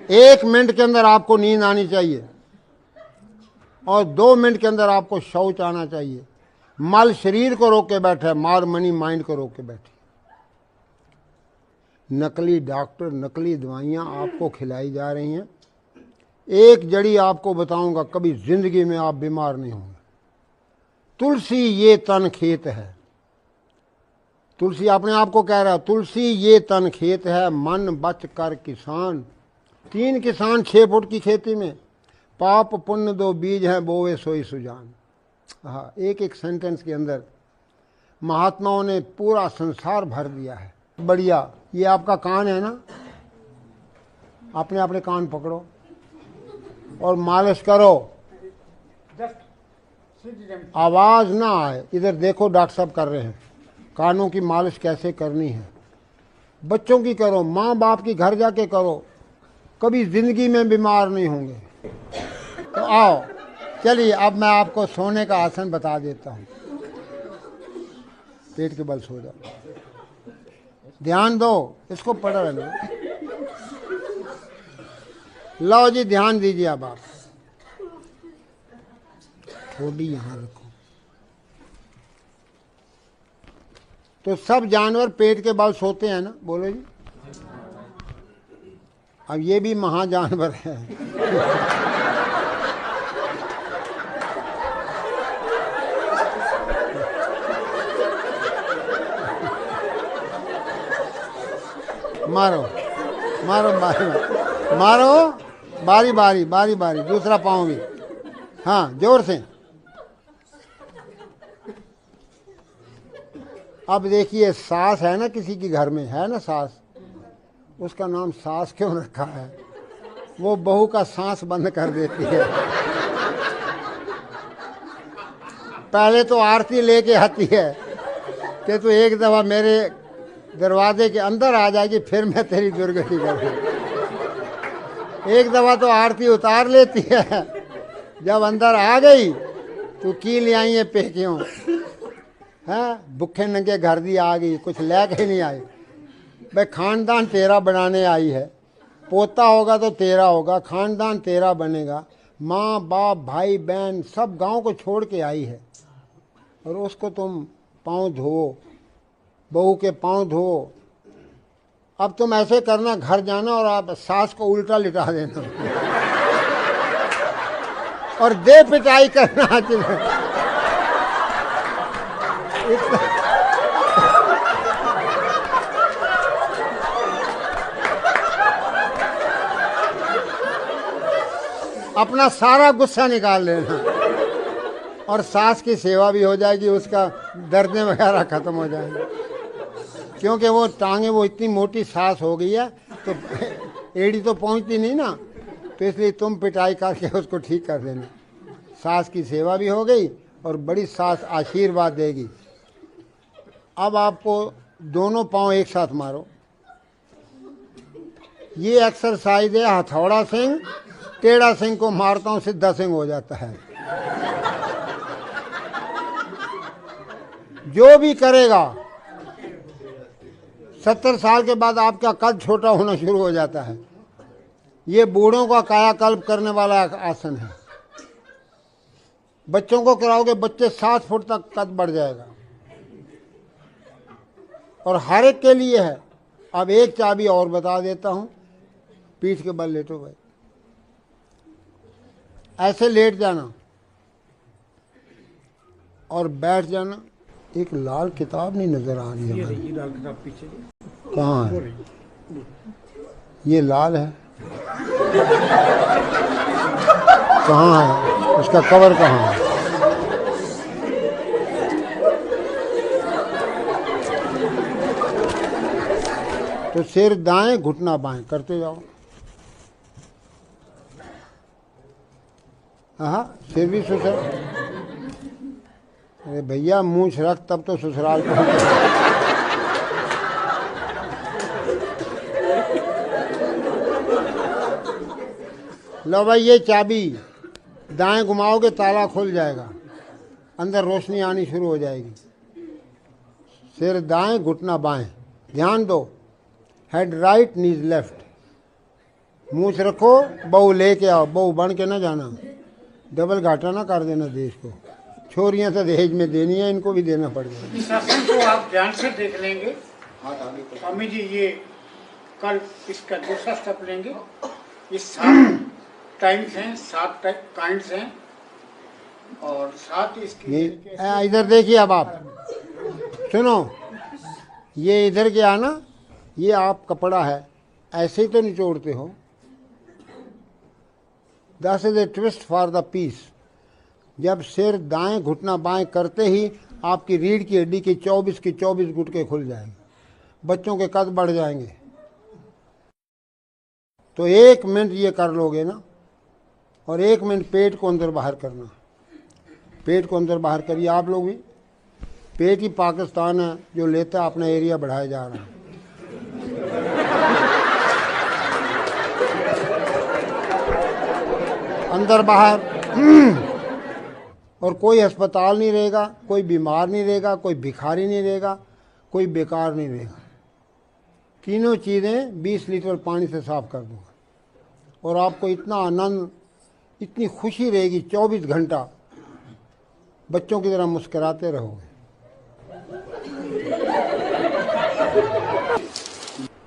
1 minute के अंदर आपको नींद आनी चाहिए और 2 मिनट के अंदर आपको शौच आना चाहिए। मल शरीर को रोक के बैठे, मार मनी माइंड को रोक के बैठे। नकली डॉक्टर, नकली दवाइयाँ आपको खिलाई जा रही हैं। एक जड़ी आपको बताऊंगा, कभी जिंदगी में आप बीमार नहीं होंगे। तुलसी ये तन खेत है। तुलसी अपने आप को कह रहा है, तुलसी ये तन खेत है, मन बच कर किसान। 3 किसान 6 फुट की खेती में, पाप पुण्य 2 बीज हैं, बोवे सोई सुजान। हाँ, एक सेंटेंस के अंदर महात्माओं ने पूरा संसार भर दिया है। बढ़िया। ये आपका कान है ना, अपने अपने कान पकड़ो और मालिश करो, आवाज ना आए। इधर देखो, डॉक्टर साहब कर रहे हैं। कानों की मालिश कैसे करनी है। बच्चों की करो, माँ बाप की घर जाके करो, कभी जिंदगी में बीमार नहीं होंगे। तो आओ, चलिए अब मैं आपको सोने का आसन बता देता हूँ। पेट के बल सो जाओ, ध्यान दो, इसको पढ़ रहे। लो जी, ध्यान दीजिए। अब आप थोड़ी यहां रखो। तो सब जानवर पेट के बल सोते हैं ना, बोलो जी। अब ये भी महाजानवर है। मारो मारो मारो, बारी बारी बारी बारी, दूसरा पाँव भी। हाँ, जोर से। अब देखिए, सास है ना, किसी की घर में है ना सास, उसका नाम सास क्यों रखा है? वो बहू का सांस बंद कर देती है। पहले तो आरती लेके आती है कि तू एक दफा मेरे दरवाजे के अंदर आ जाएगी, फिर मैं तेरी दुर्गति करूँगी। एक दफा तो आरती उतार लेती है, जब अंदर आ गई तो की ले आई है पेकियों है, भुखे नंगे घर दी आ गई, कुछ लेके नहीं आई। भाई खानदान तेरा बनाने आई है, पोता होगा तो तेरा होगा, खानदान तेरा बनेगा। माँ बाप भाई बहन सब गांव को छोड़ के आई है और उसको तुम पाँव धो, बहू के पाँव धो। अब तुम ऐसे करना, घर जाना और आप सास को उल्टा लिटा देना और दे पिटाई करना। अपना सारा गुस्सा निकाल लेना और सास की सेवा भी हो जाएगी, उसका दर्द वगैरह खत्म हो जाएंगे। क्योंकि वो टांगे, वो इतनी मोटी सास हो गई है तो एड़ी तो पहुंचती नहीं ना, तो इसलिए तुम पिटाई करके उसको ठीक कर देना। सास की सेवा भी हो गई और बड़ी सास आशीर्वाद देगी। अब आपको दोनों पांव एक साथ मारो। ये एक्सरसाइज है हथौड़ा सिंह, टेढ़ा सिंह को मारता हूं सीधा सिंह हो जाता है। जो भी करेगा 70 साल के बाद आपका कद छोटा होना शुरू हो जाता है। ये बूढ़ों का कायाकल्प करने वाला आसन है। बच्चों को कराओगे, बच्चे 7 फुट तक कद बढ़ जाएगा और हर एक के लिए है। अब एक चाबी और बता देता हूं, पीठ के बल लेटो भाई, ऐसे लेट जाना और बैठ जाना। एक लाल किताब नहीं नजर आ रही है? ये लाल किताब पीछे कहाँ है? ये लाल है, कहाँ है? उसका कवर कहाँ है? तो सिर दाएं, घुटना बाएं करते जाओ। हाँ, सिर भी ससुर। अरे भैया मूंछ रख, तब तो ससुराल पहुंच। लो भाई, ये चाबी दाएं घुमाओगे ताला खुल जाएगा, अंदर रोशनी आनी शुरू हो जाएगी। सिर दाएं, घुटना बाएं। ध्यान दो, हेड राइट, नीज लेफ्ट। मूछ रखो, बहू लेके आओ, बहू बन के ना जाना, डबल घाटा ना कर देना देश को। छोरियां तो दहेज में देनी है, इनको भी देना पड़ेगा। इस आसन को आप ध्यान से देख लेंगे। स्वामी जी ये कल इसका दूसरा स्टेप लेंगे। ये 7 टाइम्स हैं, 7 काइंड्स हैं और 7 इसकी। इधर देखिए, अब आप सुनो, ये इधर क्या ना, ये आप कपड़ा है, ऐसे ही तो निचोड़ते हो। That is a twist for the peace. जब सिर दाएं घुटना बाएं करते ही आपकी रीढ़ की हड्डी की 24 गुटके खुल जाएंगे, बच्चों के कद बढ़ जाएंगे। तो 1 मिनट ये कर लोगे ना, और 1 मिनट पेट को अंदर बाहर करना। पेट को अंदर बाहर करिए आप लोग भी। पेट ही पाकिस्तान है जो लेता अपना एरिया बढ़ाया जा रहा है। अंदर बाहर। और कोई अस्पताल नहीं रहेगा, कोई बीमार नहीं रहेगा, कोई भिखारी नहीं रहेगा, कोई बेकार नहीं रहेगा। तीनों चीज़ें 20 लीटर पानी से साफ कर दूंगा और आपको इतना आनंद, इतनी खुशी रहेगी, 24 घंटा बच्चों की तरह मुस्कुराते रहोगे।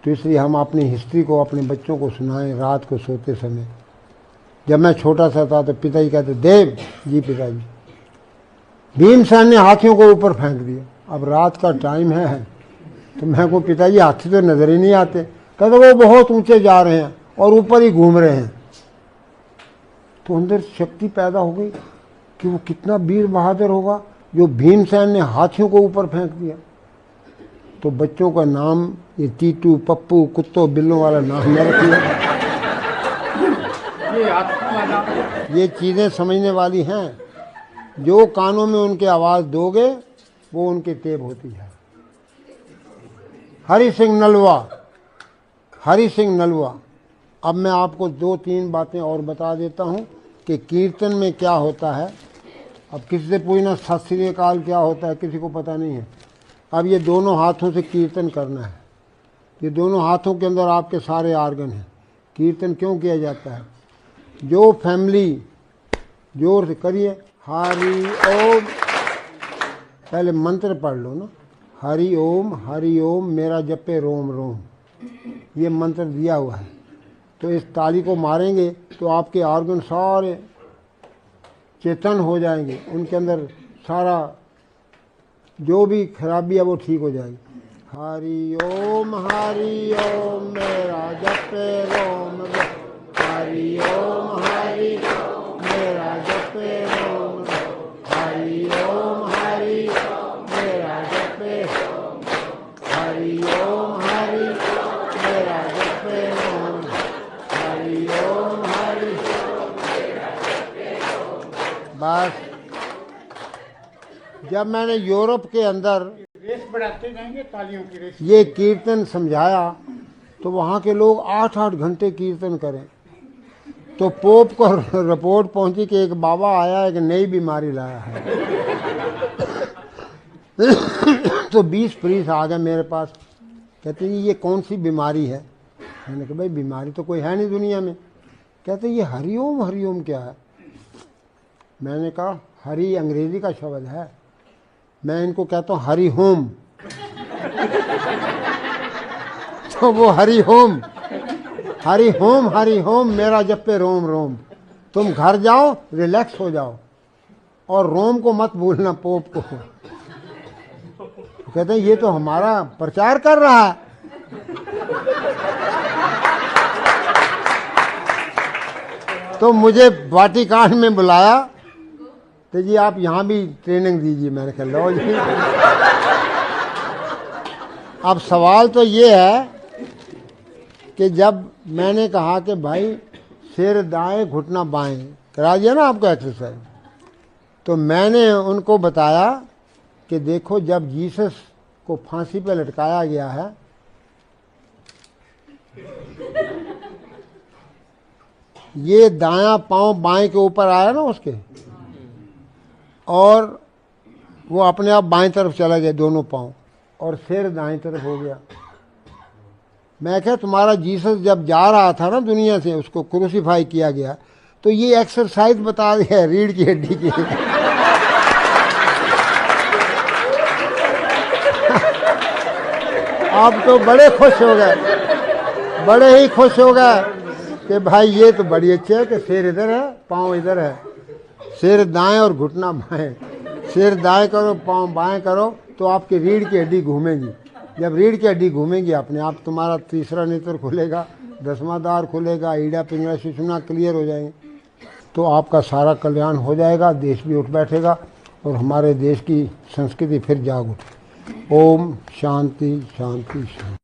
तो इसलिए हम अपनी हिस्ट्री को अपने बच्चों को सुनाएं रात को सोते समय। जब मैं छोटा सा था तो पिताजी कहते, देव जी पिताजी, भीमसेन ने हाथियों को ऊपर फेंक दिया। अब रात का टाइम है तो मैं को पिताजी हाथी तो नजर ही नहीं आते। कहते वो बहुत ऊंचे जा रहे हैं और ऊपर ही घूम रहे हैं। तो अंदर शक्ति पैदा हो गई कि वो कितना वीर बहादुर होगा जो भीमसेन ने हाथियों को ऊपर फेंक दिया। तो बच्चों का नाम ये टीटू, पप्पू, कुत्तों बिल्लों वाला नाम न रखिए। ये चीज़ें समझने वाली हैं। जो कानों में उनके आवाज़ दोगे वो उनकी टेप होती है। हरि सिंह नलवा, हरि सिंह नलवा। अब मैं आपको 2-3 बातें और बता देता हूँ कि कीर्तन में क्या होता है। अब किसी से पूछना सत श्री अकाल क्या होता है, किसी को पता नहीं है। अब ये दोनों हाथों से कीर्तन करना है। ये दोनों हाथों के अंदर आपके सारे आर्गन हैं। कीर्तन क्यों किया जाता है? जो फैमिली जोर से करिए, हरि ओम, पहले मंत्र पढ़ लो ना, हरि ओम मेरा जपे रोम रोम, ये मंत्र दिया हुआ है। तो इस ताली को मारेंगे तो आपके ऑर्गन सारे चेतन हो जाएंगे, उनके अंदर सारा जो भी खराबी है वो ठीक हो जाएगी। हरि ओम मेरा जपे रोम रोम, हरि ओम मेरा जपे रोम रोम, हरि ओम मेरा जपे, हरि ओम मेरा जपे रोम, हरि ओम बस। जब मैंने यूरोप के अंदर रेस बढ़ाते जाएंगे, तालियों की रेस। ये कीर्तन समझाया तो वहाँ के लोग 8-8 घंटे कीर्तन करें। तो पोप को रिपोर्ट पहुंची कि एक बाबा आया, एक नई बीमारी लाया है। तो 20 प्रीस आ गए मेरे पास, कहते हैं ये कौन सी बीमारी है? मैंने कहा भाई बीमारी तो कोई है नहीं दुनिया में। कहते ये हरिओम क्या है? मैंने कहा हरि अंग्रेजी का शब्द है, मैं इनको कहता हूँ हरि होम। तो वो हरि होम मेरा जपे रोम रोम। तुम घर जाओ, रिलैक्स हो जाओ और रोम को मत भूलना, पोप को। कहते हैं ये तो हमारा प्रचार कर रहा है। तो मुझे वाटिकान में बुलाया, तो जी आप यहाँ भी ट्रेनिंग दीजिए। मैंने कहा लो जी। अब सवाल तो ये है कि जब मैंने कहा कि भाई सिर दाएं घुटना बाएं करा दिया ना आपको एक्सरसाइज, तो मैंने उनको बताया कि देखो जब जीसस को फांसी पे लटकाया गया है, ये दायां पांव बाएं के ऊपर आया ना उसके, और वो अपने आप बाएं तरफ चला गया दोनों पांव, और सिर दाएं तरफ हो गया। मैं क्या, तुम्हारा जीसस जब जा रहा था ना दुनिया से, उसको क्रूसीफाई किया गया, तो ये एक्सरसाइज बता दिया है रीढ़ की हड्डी की। आप तो बड़े खुश हो गए, बड़े ही खुश हो गए कि भाई ये तो बड़ी अच्छी है कि सिर इधर है, पाँव इधर है, सिर दाएं और घुटना बाएं, सिर दाएं करो पाँव बाएं करो तो आपकी रीढ़ की हड्डी घूमेगी। जब रीढ़ की हड्डी घूमेगी अपने आप तुम्हारा तीसरा नेत्र खुलेगा, 10वां द्वार खुलेगा, ईड़ा पिंगला सुषुम्ना क्लियर हो जाएंगे, तो आपका सारा कल्याण हो जाएगा, देश भी उठ बैठेगा और हमारे देश की संस्कृति फिर जाग उठे। ओम शांति शांति शांति।